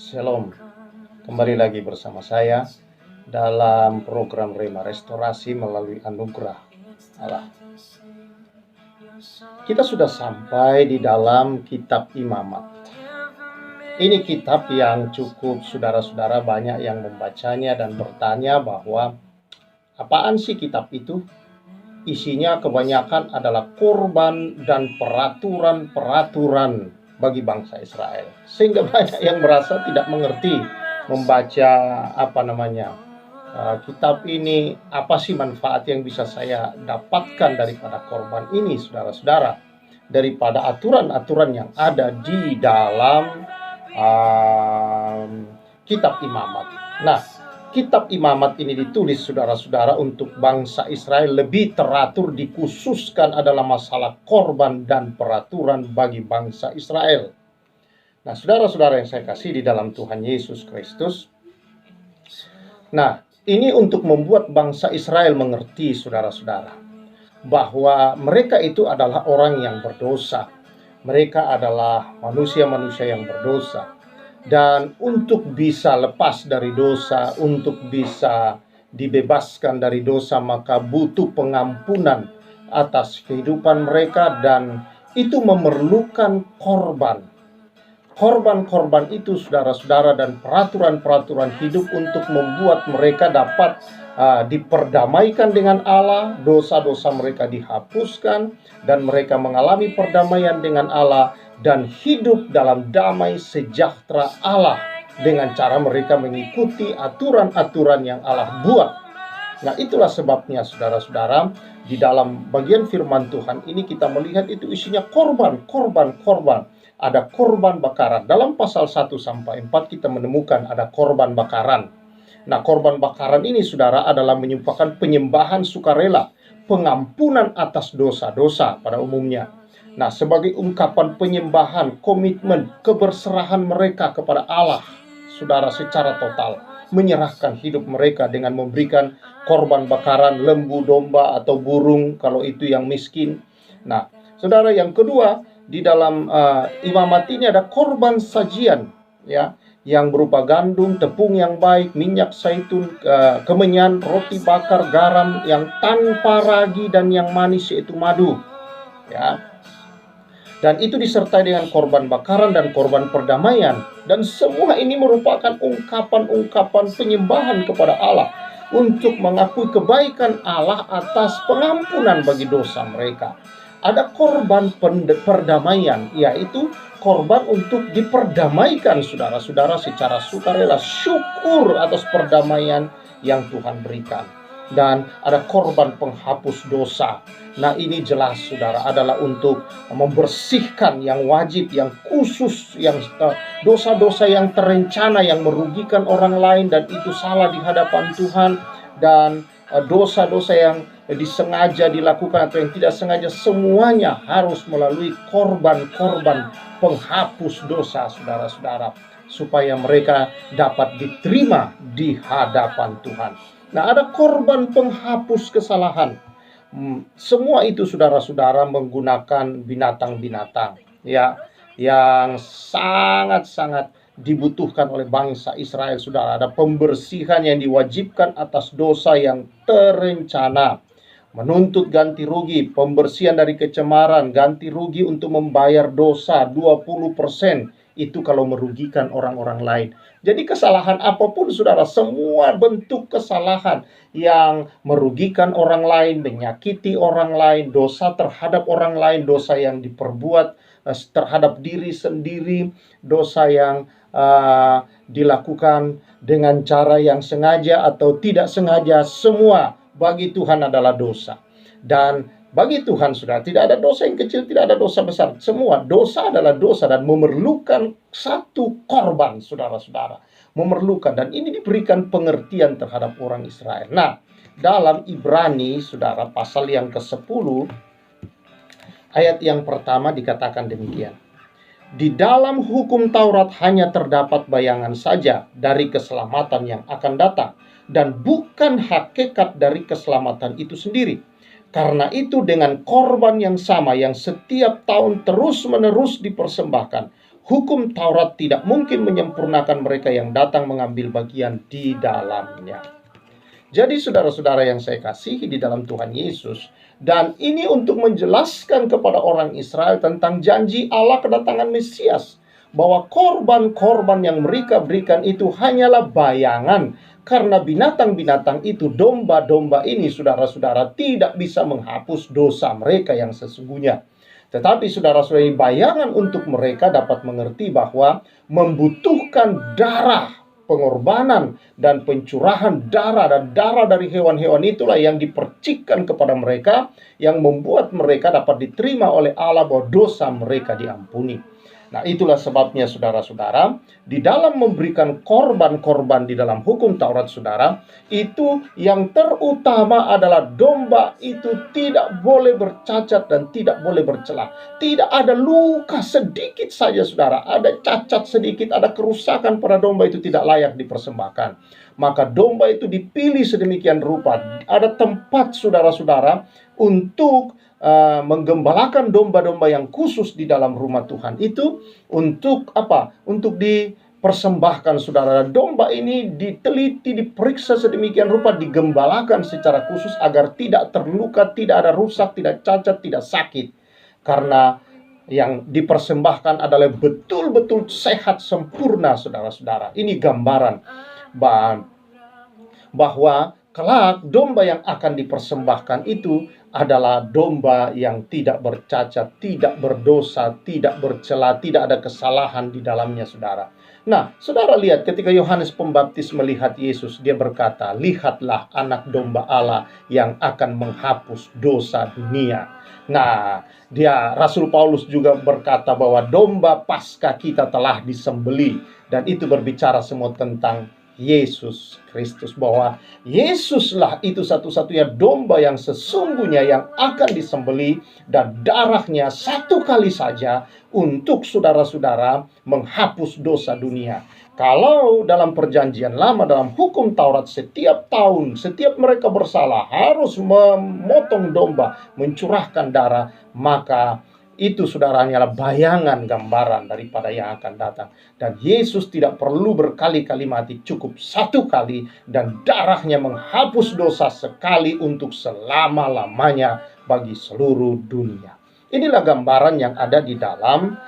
Shalom, kembali lagi bersama saya dalam program Rema Restorasi melalui anugerah Allah. Kita sudah sampai di dalam kitab Imamat. Ini kitab yang cukup saudara-saudara banyak yang membacanya dan bertanya bahwa apaan sih kitab itu? Isinya kebanyakan adalah korban dan peraturan-peraturan bagi bangsa Israel. Sehingga banyak yang merasa tidak mengerti membaca kitab ini. Apa sih manfaat yang bisa saya dapatkan daripada korban ini, saudara-saudara? Daripada aturan-aturan yang ada di dalam kitab Imamat. Nah, kitab Imamat ini ditulis saudara-saudara untuk bangsa Israel, lebih teratur dikhususkan adalah masalah korban dan peraturan bagi bangsa Israel. Nah, saudara-saudara yang saya kasih di dalam Tuhan Yesus Kristus. Nah, ini untuk membuat bangsa Israel mengerti, saudara-saudara, bahwa mereka itu adalah orang yang berdosa. Mereka adalah manusia-manusia yang berdosa. Dan untuk bisa lepas dari dosa, untuk bisa dibebaskan dari dosa, maka butuh pengampunan atas kehidupan mereka, dan itu memerlukan korban. Korban-korban itu, saudara-saudara, dan peraturan-peraturan hidup untuk membuat mereka dapat diperdamaikan dengan Allah, dosa-dosa mereka dihapuskan, dan mereka mengalami perdamaian dengan Allah, dan hidup dalam damai sejahtera Allah dengan cara mereka mengikuti aturan-aturan yang Allah buat. Nah, itulah sebabnya saudara-saudara, di dalam bagian firman Tuhan ini kita melihat itu isinya korban. Ada korban bakaran. Dalam pasal 1-4 kita menemukan ada korban bakaran. Nah, korban bakaran ini, saudara, adalah menyumpahkan penyembahan sukarela, pengampunan atas dosa-dosa pada umumnya. Nah, sebagai ungkapan penyembahan, komitmen, keberserahan mereka kepada Allah, saudara, secara total, menyerahkan hidup mereka dengan memberikan korban bakaran, lembu, domba, atau burung, kalau itu yang miskin. Nah, saudara, yang kedua, di dalam Imamat ini ada korban sajian, ya, yang berupa gandum, tepung yang baik, minyak zaitun, kemenyan, roti bakar, garam yang tanpa ragi, dan yang manis yaitu madu, ya. Dan itu disertai dengan korban bakaran dan korban perdamaian. Dan semua ini merupakan ungkapan-ungkapan penyembahan kepada Allah untuk mengakui kebaikan Allah atas pengampunan bagi dosa mereka. Ada korban perdamaian, yaitu korban untuk diperdamaikan, saudara-saudara, secara sukarela, syukur atas perdamaian yang Tuhan berikan. Dan ada korban penghapus dosa. Nah, ini jelas, saudara, adalah untuk membersihkan yang wajib, yang khusus, yang dosa-dosa yang terencana, yang merugikan orang lain, dan itu salah di hadapan Tuhan. Dan dosa-dosa yang disengaja dilakukan atau yang tidak sengaja, semuanya harus melalui korban-korban penghapus dosa, saudara-saudara, supaya mereka dapat diterima di hadapan Tuhan. Nah, ada korban penghapus kesalahan. Semua itu, saudara-saudara, menggunakan binatang-binatang, ya, yang sangat-sangat dibutuhkan oleh bangsa Israel, saudara. Ada pembersihan yang diwajibkan atas dosa yang terencana, menuntut ganti rugi, pembersihan dari kecemaran, ganti rugi untuk membayar dosa 20%. Itu kalau merugikan orang-orang lain. Jadi kesalahan apapun, saudara, semua bentuk kesalahan yang merugikan orang lain, menyakiti orang lain, dosa terhadap orang lain, dosa yang diperbuat terhadap diri sendiri, dosa yang dilakukan dengan cara yang sengaja atau tidak sengaja, semua bagi Tuhan adalah dosa. Dan bagi Tuhan, saudara, tidak ada dosa yang kecil, tidak ada dosa besar. Semua dosa adalah dosa dan memerlukan satu korban, saudara-saudara. Memerlukan, dan ini diberikan pengertian terhadap orang Israel. Nah, dalam Ibrani, saudara, pasal yang ke-10, ayat yang pertama dikatakan demikian. Di dalam hukum Taurat hanya terdapat bayangan saja dari keselamatan yang akan datang, dan bukan hakikat dari keselamatan itu sendiri. Karena itu dengan korban yang sama yang setiap tahun terus-menerus dipersembahkan, hukum Taurat tidak mungkin menyempurnakan mereka yang datang mengambil bagian di dalamnya. Jadi saudara-saudara yang saya kasihi di dalam Tuhan Yesus, dan ini untuk menjelaskan kepada orang Israel tentang janji Allah kedatangan Mesias, bahwa korban-korban yang mereka berikan itu hanyalah bayangan, karena binatang-binatang itu, domba-domba ini, saudara-saudara, tidak bisa menghapus dosa mereka yang sesungguhnya. Tetapi saudara-saudara, bayangan untuk mereka dapat mengerti bahwa membutuhkan darah, pengorbanan dan pencurahan darah, dan darah dari hewan-hewan itulah yang dipercikkan kepada mereka, yang membuat mereka dapat diterima oleh Allah bahwa dosa mereka diampuni. Nah, itulah sebabnya saudara-saudara, di dalam memberikan korban-korban di dalam hukum Taurat, saudara, itu yang terutama adalah domba itu tidak boleh bercacat dan tidak boleh bercelah. Tidak ada luka sedikit saja, saudara. Ada cacat sedikit, ada kerusakan pada domba, itu tidak layak dipersembahkan. Maka domba itu dipilih sedemikian rupa. Ada tempat, saudara-saudara, untuk menggembalakan domba-domba yang khusus di dalam rumah Tuhan itu. Untuk apa? Untuk dipersembahkan, saudara. Domba ini diteliti, diperiksa sedemikian rupa, digembalakan secara khusus agar tidak terluka, tidak ada rusak, tidak cacat, tidak sakit. Karena yang dipersembahkan adalah betul-betul sehat, sempurna, saudara-saudara. Ini gambaran bahwa kelak domba yang akan dipersembahkan itu adalah domba yang tidak bercacat, tidak berdosa, tidak bercela, tidak ada kesalahan di dalamnya, saudara. Nah, saudara lihat ketika Yohanes Pembaptis melihat Yesus, dia berkata, "Lihatlah anak domba Allah yang akan menghapus dosa dunia." Nah, Rasul Paulus juga berkata bahwa domba Paskah kita telah disembelih, dan itu berbicara semua tentang Yesus Kristus, bahwa Yesuslah itu satu-satunya domba yang sesungguhnya yang akan disembelih, dan darahnya satu kali saja untuk saudara-saudara menghapus dosa dunia. Kalau dalam perjanjian lama, dalam hukum Taurat, setiap tahun, setiap mereka bersalah harus memotong domba, mencurahkan darah, maka itu, saudara, hanyalah bayangan, gambaran daripada yang akan datang. Dan Yesus tidak perlu berkali-kali mati, cukup satu kali, dan darahnya menghapus dosa sekali untuk selama-lamanya bagi seluruh dunia. Inilah gambaran yang ada di dalam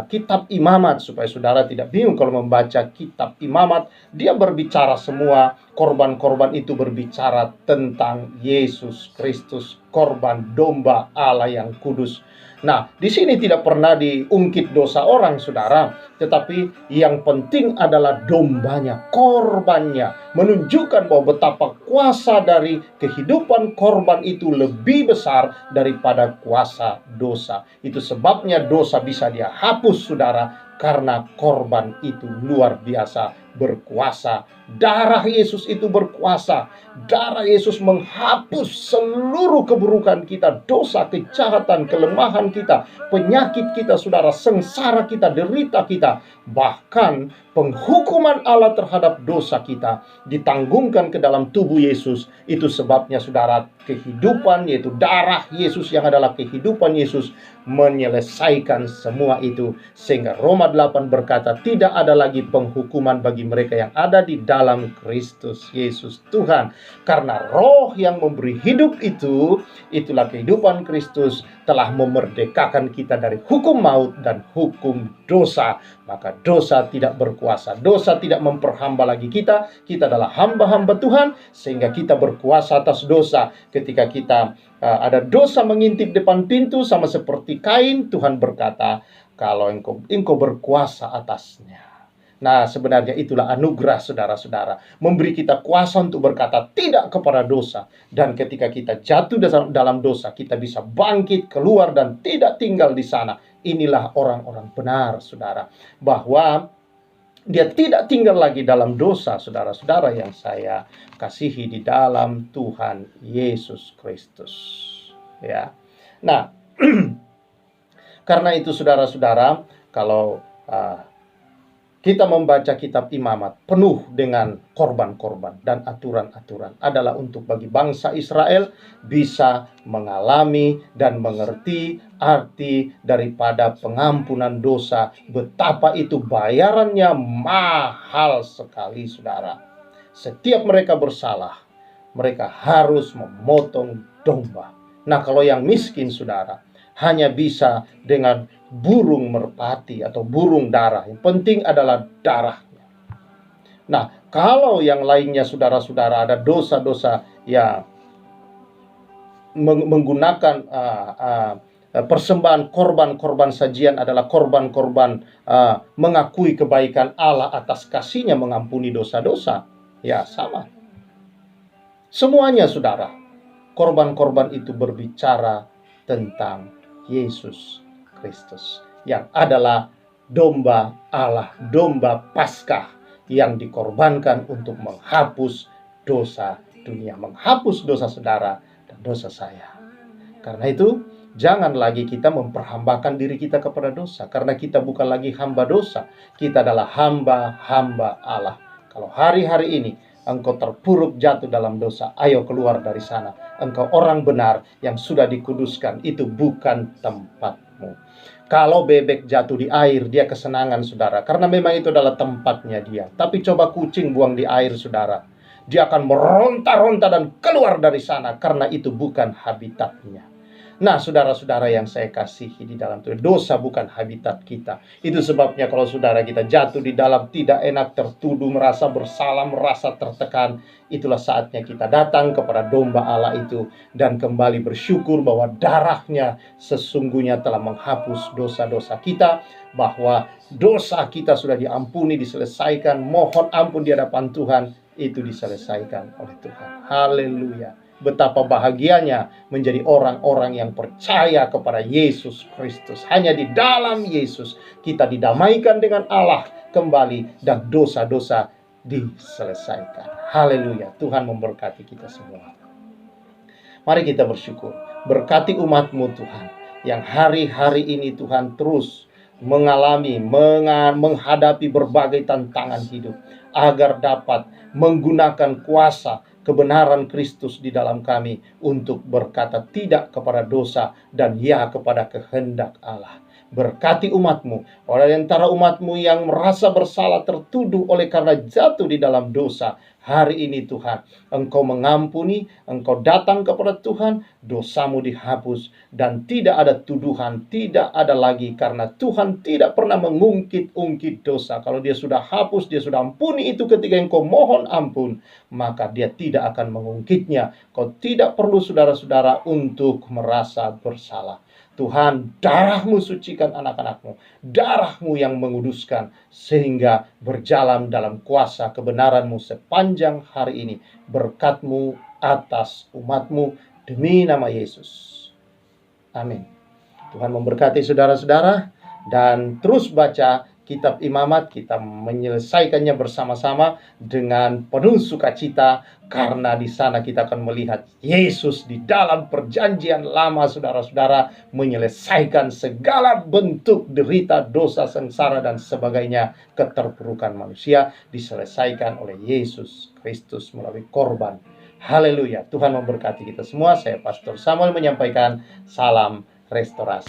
kitab Imamat, supaya saudara tidak bingung kalau membaca kitab Imamat. Dia berbicara semua, korban-korban itu berbicara tentang Yesus Kristus, korban domba Allah yang kudus. Nah, di sini tidak pernah diungkit dosa orang, saudara, tetapi yang penting adalah dombanya, korbannya, menunjukkan bahwa betapa kuasa dari kehidupan korban itu lebih besar daripada kuasa dosa. Itu sebabnya dosa bisa dia hapus, saudara, karena korban itu luar biasa berkuasa. Darah Yesus itu berkuasa. Darah Yesus menghapus seluruh keburukan kita, dosa, kejahatan, kelemahan kita, penyakit kita, saudara, sengsara kita, derita kita. Bahkan penghukuman Allah terhadap dosa kita ditanggungkan ke dalam tubuh Yesus. Itu sebabnya, saudara, kehidupan, yaitu darah Yesus yang adalah kehidupan Yesus, menyelesaikan semua itu. Sehingga Roma 8 berkata, tidak ada lagi penghukuman bagi mereka yang ada di dalam Kristus Yesus Tuhan. Karena roh yang memberi hidup itu, itulah kehidupan Kristus, telah memerdekakan kita dari hukum maut dan hukum dosa. Maka dosa tidak berkuasa, dosa tidak memperhamba lagi kita. Kita adalah hamba-hamba Tuhan, sehingga kita berkuasa atas dosa. Ketika kita ada dosa mengintip depan pintu, sama seperti Kain, Tuhan berkata, kalau engkau berkuasa atasnya. Nah, sebenarnya itulah anugerah, saudara-saudara, memberi kita kuasa untuk berkata tidak kepada dosa. Dan ketika kita jatuh dalam dosa, kita bisa bangkit keluar dan tidak tinggal di sana. Inilah orang-orang benar, saudara, bahwa dia tidak tinggal lagi dalam dosa, saudara-saudara yang saya kasihi di dalam Tuhan Yesus Kristus. Ya. Nah, karena itu, saudara-saudara, kalau kita membaca kitab Imamat penuh dengan korban-korban dan aturan-aturan adalah untuk bagi bangsa Israel bisa mengalami dan mengerti arti daripada pengampunan dosa, betapa itu bayarannya mahal sekali, saudara. Setiap mereka bersalah, mereka harus memotong domba. Nah, kalau yang miskin, saudara, hanya bisa dengan burung merpati atau burung darah. Yang penting adalah darahnya. Nah, kalau yang lainnya, saudara-saudara, ada dosa-dosa yang menggunakan persembahan korban-korban sajian adalah korban-korban mengakui kebaikan Allah atas kasih-Nya mengampuni dosa-dosa. Ya, sama. Semuanya, saudara, korban-korban itu berbicara tentang Yesus Kristus yang adalah domba Allah, domba Paskah yang dikorbankan untuk menghapus dosa dunia, menghapus dosa saudara dan dosa saya. Karena itu, jangan lagi kita memperhambakan diri kita kepada dosa, karena kita bukan lagi hamba dosa, kita adalah hamba-hamba Allah. Kalau hari-hari ini engkau terpuruk jatuh dalam dosa, ayo keluar dari sana. Engkau orang benar yang sudah dikuduskan, itu bukan tempatmu. Kalau bebek jatuh di air, dia kesenangan, saudara, karena memang itu adalah tempatnya dia. Tapi coba kucing buang di air, saudara, dia akan meronta-ronta dan keluar dari sana, karena itu bukan habitatnya. Nah, saudara-saudara yang saya kasihi di dalam Tuhan, dosa bukan habitat kita. Itu sebabnya kalau saudara kita jatuh di dalam tidak enak, tertuduh, merasa bersalah, merasa tertekan, itulah saatnya kita datang kepada domba Allah itu dan kembali bersyukur bahwa darahnya sesungguhnya telah menghapus dosa-dosa kita, bahwa dosa kita sudah diampuni, diselesaikan, mohon ampun di hadapan Tuhan, itu diselesaikan oleh Tuhan. Haleluya. Betapa bahagianya menjadi orang-orang yang percaya kepada Yesus Kristus. Hanya di dalam Yesus kita didamaikan dengan Allah kembali dan dosa-dosa diselesaikan. Haleluya. Tuhan memberkati kita semua. Mari kita bersyukur. Berkati umat-Mu, Tuhan, yang hari-hari ini Tuhan terus menghadapi berbagai tantangan hidup, agar dapat menggunakan kuasa kebenaran Kristus di dalam kami untuk berkata tidak kepada dosa dan ya kepada kehendak Allah. Berkati umat-Mu, orang antara umat-Mu yang merasa bersalah, tertuduh oleh karena jatuh di dalam dosa. Hari ini Tuhan, Engkau mengampuni, Engkau datang kepada Tuhan, dosamu dihapus, dan tidak ada tuduhan, tidak ada lagi, karena Tuhan tidak pernah mengungkit-ungkit dosa. Kalau Dia sudah hapus, Dia sudah ampuni itu ketika Engkau mohon ampun, maka Dia tidak akan mengungkitnya. Kau tidak perlu, saudara-saudara, untuk merasa bersalah. Tuhan, darah-Mu sucikan anak-anak-Mu, darah-Mu yang menguduskan, sehingga berjalan dalam kuasa kebenaran-Mu sepanjang hari ini. Berkat-Mu atas umat-Mu, demi nama Yesus. Amin. Tuhan memberkati saudara-saudara, dan terus baca kitab Imamat. Kita menyelesaikannya bersama-sama dengan penuh sukacita, karena di sana kita akan melihat Yesus di dalam perjanjian lama, saudara-saudara, menyelesaikan segala bentuk derita, dosa, sengsara, dan sebagainya, keterpurukan manusia diselesaikan oleh Yesus Kristus melalui korban. Haleluya. Tuhan memberkati kita semua. Saya Pastor Samuel menyampaikan salam restorasi.